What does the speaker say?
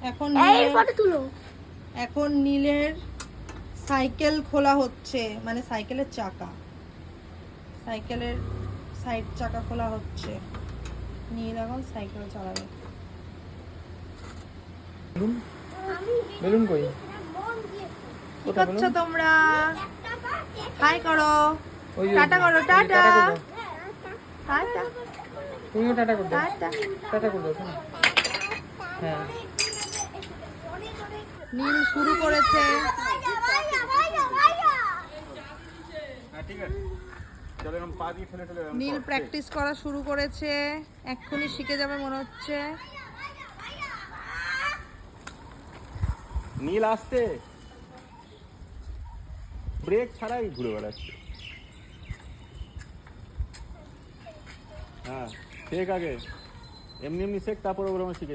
এখন নীলের সাইকেল খোলা হচ্ছে, মানে সাইকেলের চাকা, সাইকেলের সাইড চাকা খোলা হচ্ছে। নীল এখন সাইকেল চালাবে। বেলুন কই? কি করছো তোমরা? হাই করো, টাটা করো, টাটা টাটা। তুমিও টাটা করে দাও, টাটা করে দাও। হ্যাঁ, নীল শুরু করেছে। নীল প্র্যাকটিস করা শুরু করেছে, এক্ষুনি শিখে যাবে মনে হচ্ছে। নীল আসতে ব্রেক ছাড়াই ঘুরে বেড়াচ্ছে। হ্যাঁ শেখ আগে, এমনি এমনি শেখ, তারপরে ওর শিখে